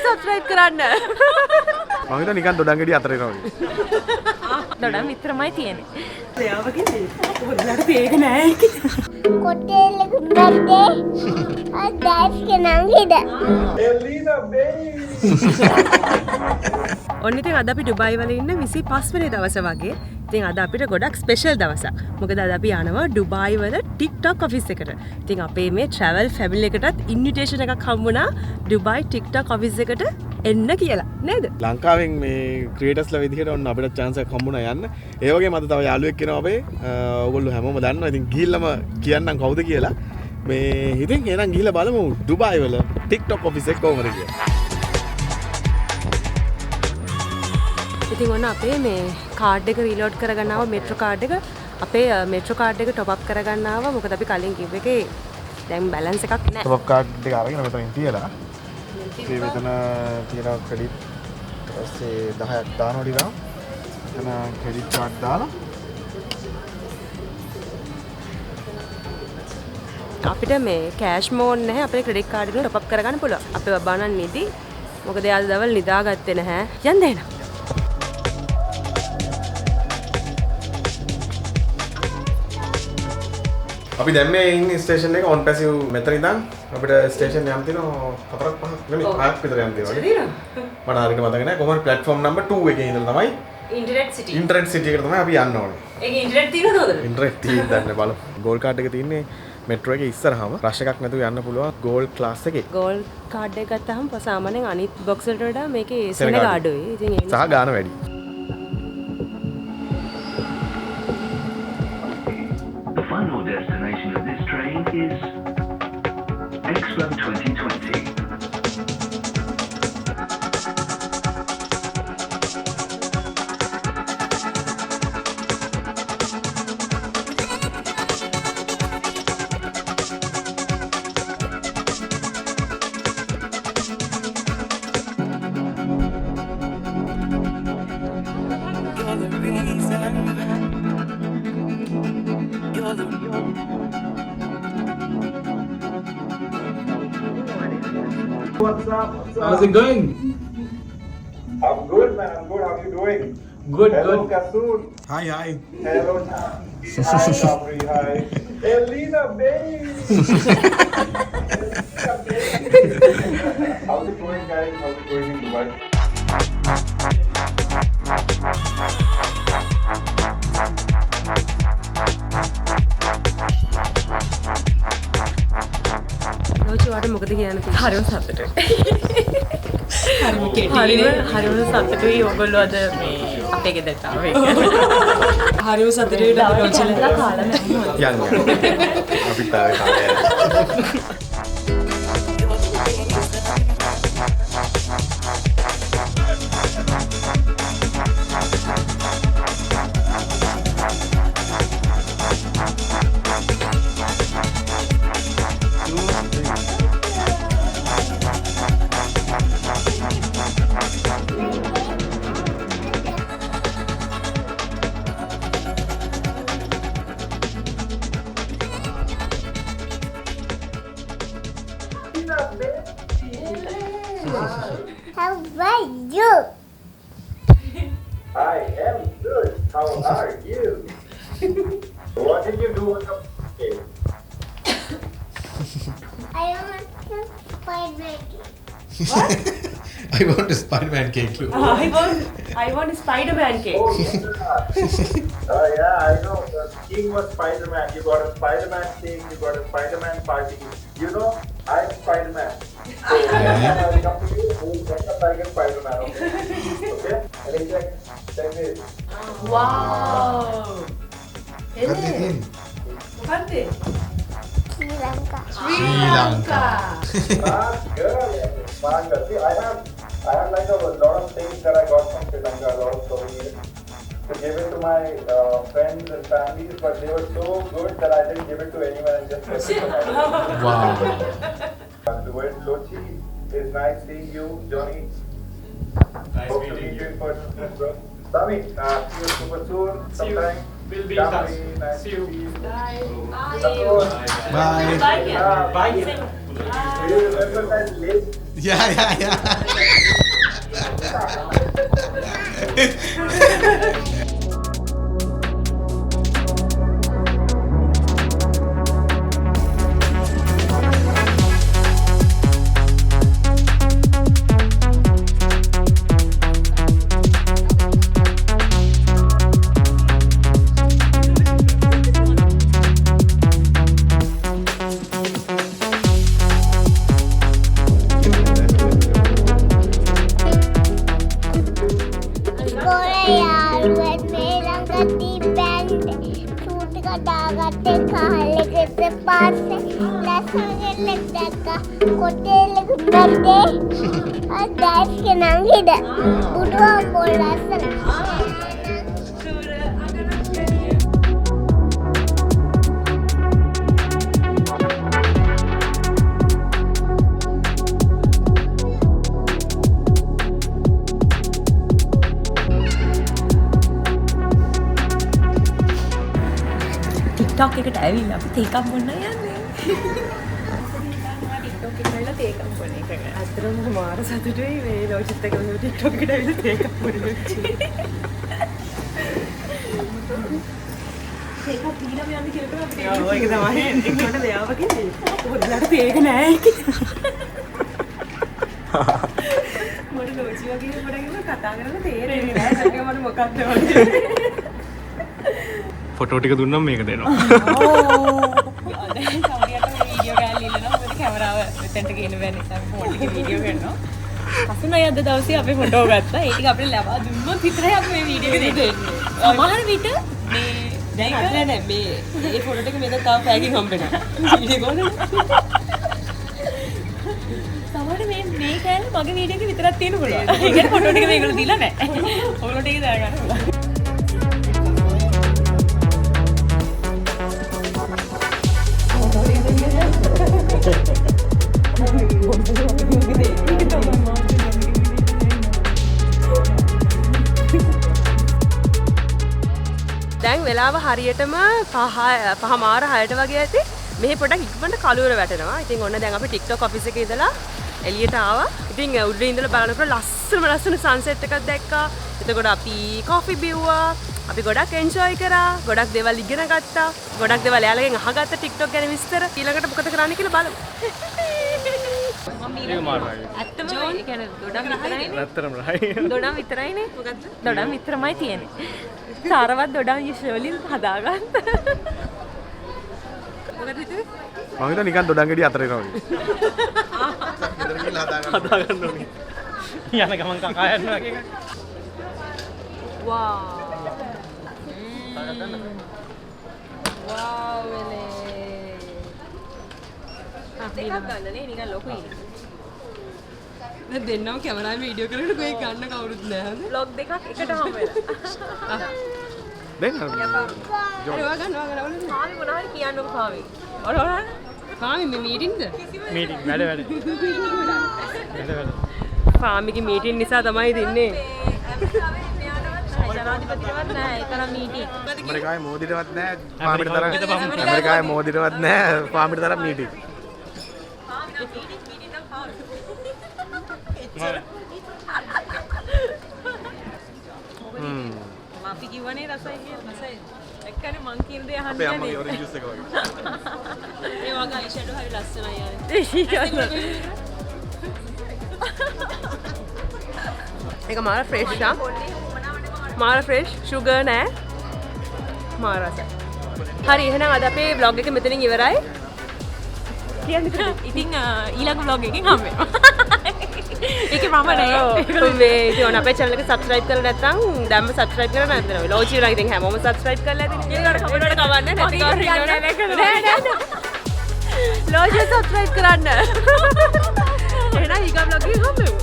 subscribe කරන්න. මම හිතුවා නිකන් දොඩංගෙඩි අතර එනවා වගේ. දොඩම් විතරමයි තියෙන්නේ. එයාවගේ පොඩ්ඩක් තේක නෑ. කොටේලක බර්ත්ඩේ අදස් කෙනම් හිට. එලිනා බේබි. ඔන්න ඉතින් අද අපි ඩුබායි වල ඉන්න 25 වෙනි දවස වගේ. ඉතින් අද අපිට ගොඩක් ස්පෙෂල් දවසක්. මොකද අද අපි යනවා ඩුබායි වල TikTok ඔෆිස් එකට. ඉතින් අපේ මේ travel family එකටත් ඉන්විටේෂන් එකක් හම්බුණා ඩුබායි TikTok ඔෆිස් එකට එන්න කියලා. නේද? ලංකාවෙන් මේ ක්‍රියේටර්ස්ලා විදිහට ඔන්න අපිට chance එකක් හම්බුණා යන්න. ඒ වගේම අද තව යාළුවෙක් කෙනා අපේ ඕගොල්ලෝ හැමෝම දන්නවා. ඉතින් ගිහිල්ලාම කියන්නම් කවුද කියලා. මේ ඉතින් එහෙනම් ගිහිල්ලා බලමු ඩුබායි වල TikTok ඔෆිස් එක කොහමද කියලා. ඉතින් ඔන්න අපේ මේ කාඩ් එක රීලෝඩ් කරගන්න ආව මෙට්‍රෝ කාඩ් එක අපේ මෙට්‍රෝ කාඩ් එක टॉप අප් කරගන්න ආවා මොකද අපි කලින් කිව් එකේ දැන් බැලන්ස් එකක් නැහැ top up card එක අරගෙන මෙතනින් තියලා ඉතින් මෙතන තියෙන ක්‍රෙඩිට් ඊපස්සේ 10ක් දානවා ටික එතන ක්‍රෙඩිට් කාඩ් දාලා අපිට මේ කෑෂ් මෝන් නැහැ අපේ ක්‍රෙඩිට් කාඩ් එක टॉप අප් කරගන්න පුළුවන් අපේ බබා නම් නිදි මොකද එයා දවල් නිදාගත්තේ නැහැ යන්න එන්න අපි දැන් මේ ඉන්නේ ස්ටේෂන් එක ඔන් පැසිව් මෙතන ඉඳන් අපිට ස්ටේෂන් යම් තියෙනවා 4ක් 5ක් නෙමෙයි 5ක් විතර යම් තියෙනවා මට හරියට මතක නැහැ කොහොමද ප්ලැට්ෆෝම් නම්බර් 2 එකේ ඉඳලා තමයි ඉන්ටර්නෙට් සිටි එකට තමයි අපි යන්න ඕනේ ඒකේ ඉන්ටර්නෙට් තියෙනවද ඉන්ටර්නෙට් තියෙන්නේ බලමු ගෝල්ඩ් කාඩ් එක තියෙන්නේ මෙට්‍රෝ එකේ ඉස්සරහම රෂ් එකක් නැතුව යන්න පුළුවන් ගෝල්ඩ් ක්ලාස් එකේ ගෝල්ඩ් කාඩ් එක ගත්තාම සාමාන්‍යයෙන් අනිත් බොක්ස් වලට වඩා මේකේ සෙනග අඩුයි ඉතින් ඒ සහ ගාන වැඩි Final destination of this train is X-2020. What's up? How's it going? I'm good, man. I'm good. How are you doing? Good, Hello, good. Kasoon. hi hi Hello, hi, Sabri. Hi. Elena, baby. Elena, baby. How's it going, guys? How's it going in Dubai? ලෝචුවාට මොකද කියන්න තියෙන්නේ? හරිම සතුටුයි. හරිම සතුටුයි ඔයගොල්ලෝ අද මේ අපේ ගෙදරට ආවේ. හරිම සතුටුයි ලෝචුලා කාලා නැහැ. යන්න අපිට ආවේ කාලය How are you? I am good. How are you? What did you do on the day? I want to find my kid. I want a Spider-Man cake too I want Spider-Man cake. Oh, yeah, I know. The king was Spider-Man. You got a Spider-Man cake, you got a Spider-Man party. You know, I'm Spider-Man. So, when I come to you, we'll get a tiger Spider-Man, okay? Okay? And he's like, check this. Wow. මොකද්ද? Sri Lanka. Sri Lanka Smart girl. Smart girl. See, I have like a lot of things that I got from Sri Lanka, a lot of souvenirs to give it to my friends and families, but they were so good that I didn't give it to anyone and just kept it for myself. wow The word Lochi is nice seeing you, Johnny. Nice Hope to meeting meet you. in person, bro. Sami, see you super soon. Sometime. We'll be in touch. Nice See to you. see you. Bye. Support. bye Bye. Do you remember that list? yeah TikTok එකට ඇවිල්ලා අපි තේකම් බොන්න යන්නේ. TikTok එකට ඇවිල්ලා තේකම් බොන එක. අතරම මාර සතුටුයි මේ ලෝජිත් එක මේ TikTok එකට ඇවිල්ලා තේකම් බොන්න. තේකම් පීලා යන්නේ කියලා අපිට. ඔව් ඒක තමයි. ඒකට දෙයාව කිව්වේ. පොඩ්ඩක් තේක නෑ මට ලෝජි වගේ පොඩ්ඩක් කතා කරලා තේරෙන්නේ නෑ. ඒක මට මොකක්ද වගේ. ෆොටෝ ටික දුන්නම් මේක දෙනවා. වීඩියෝ ගෑල් ඉල්ලනවා මොකද කැමරාව මෙතෙන්ට ගේන්න බැහැ නිසා ෆෝන් එකේ වීඩියෝ කරනවා. හසුනයි අද දවසේ අපි ෆොටෝ ගත්තා. ඒ ටික අපිට ලබා දුන්නොත් විතරයි අපි මේ වීඩියෝ එක දෙන්නේ. සමහර විට මේ දැන් අట్లా නෑ මේ ෆොටෝ ටික මෙතන තව පැකින් හම්බෙනවා. වීඩියෝ ගන්න. සමහර මේ කෑල්ල මගේ වීඩියෝ එකේ විතරක් තියෙන්න පුළුවන්. ඒ කියන්නේ ෆොටෝ ටික මේගොල්ලෝ දීලා නෑ. ඔයගොල්ලෝ ටික දාගන්න පුළුවන්. දැන් වෙලාව හරියටම පහමාර 6ට වගේ ඇති. මෙහි පොඩක් ඉක්මනට කළුවර වැටෙනවා. ඉතින් ඔන්න දැන් අපි TikTok ඔෆිස් එකේ ඉඳලා එළියට ආවා. ඉතින් උඩින් ඉඳලා බලනකොට ලස්සන සන්සෙට් එකක් දැක්කා. එතකොට අපි කෝෆි බිව්වා. අපි ගොඩක් එන්ජොයි කරා. ගොඩක් දේවල් ඉගෙන ගත්තා. ගොඩක් දේවල් එයාලගෙන් අහගත්තා TikTok ගැන විස්තර. ඊළඟට මොකද කරන්න කියලා බලමු. ඒක මාරයි. ඇත්තම ඒ කියන්නේ දොඩම් විතරයිනේ. නැත්තරම රයි. දොඩම් විතරයිනේ. මොකද්ද? දොඩම් විතරමයි තියෙන්නේ. සාරවත් දොඩම් යෂවලින් හදාගන්න. මොකද හිතුවේ? මම හිතුවා නිකන් දොඩම් ගෙඩි අතර එනවා වගේ. ගෙදර ගිහලා හදාගන්න ඕනේ. යන ගමන් කකා යනවා වගේ එකක්. වා. වාව් වෙලේ. දෙකක් ගන්නනේ නිකන් ලොකුයි. දැන් දෙන්නම කැමරාවේ වීඩියෝ කරගෙන කොයි ගන්න කවුරුත් නැහැ. vlog දෙකක් එකට හම් වෙලා. දෙන්න. ඒවා ගන්නවා පාවි මොනවද කියන්නකො පාවි. ඔරෝනා පාවි මේ මීටින්ද? මීටින් වැඩ. පාමිගේ මීටින් නිසා තමයි දින්නේ. ජනාධිපතිවත් නැහැ ඒ තරම් මීටින්. ඇමරිකාවේ මෝදිටවත් නැහැ පාමිට තරම්. ඇමරිකාවේ මෝදිටවත් නැහැ පාමිට තරම් මීටින්. අපි කිව්වනේ රසයි කියලා රසයි. එක්කනේ මං කියන දේ අහන්නේ අපේ නැහැ. අම්මගේ ඔරෙන්ජ් ජූස් එක වගේ. ඒ වගේ අයිෂැඩෝ හරි ලස්සනයි යාර. ඒක මාර ෆ්‍රෙෂ් ෂා. මාර ෆ්‍රෙෂ් sugar නෑ. මාර රසයි. හරි එහෙනම් අද අපේ vlog එක මෙතනින් ඉවරයි. කියන්නේ ඉතින් ඊළඟ vlog එකකින් හම්බෙනවා. ඒකේ මම නෑ. මේ ඉතින් අපේ channel එක subscribe කරලා නැත්නම් දැම්ම subscribe කරලා නැත්නම් ලෝචි වල ඉතින් හැමෝම subscribe කරලා ඇතිනේ. ඊළඟට කමෙන්ට් වල කවන්න නැති නෑ. ලෝචි subscribe කරන්න. එහෙනම් ඊගා vlog එකකින් හම්බෙමු.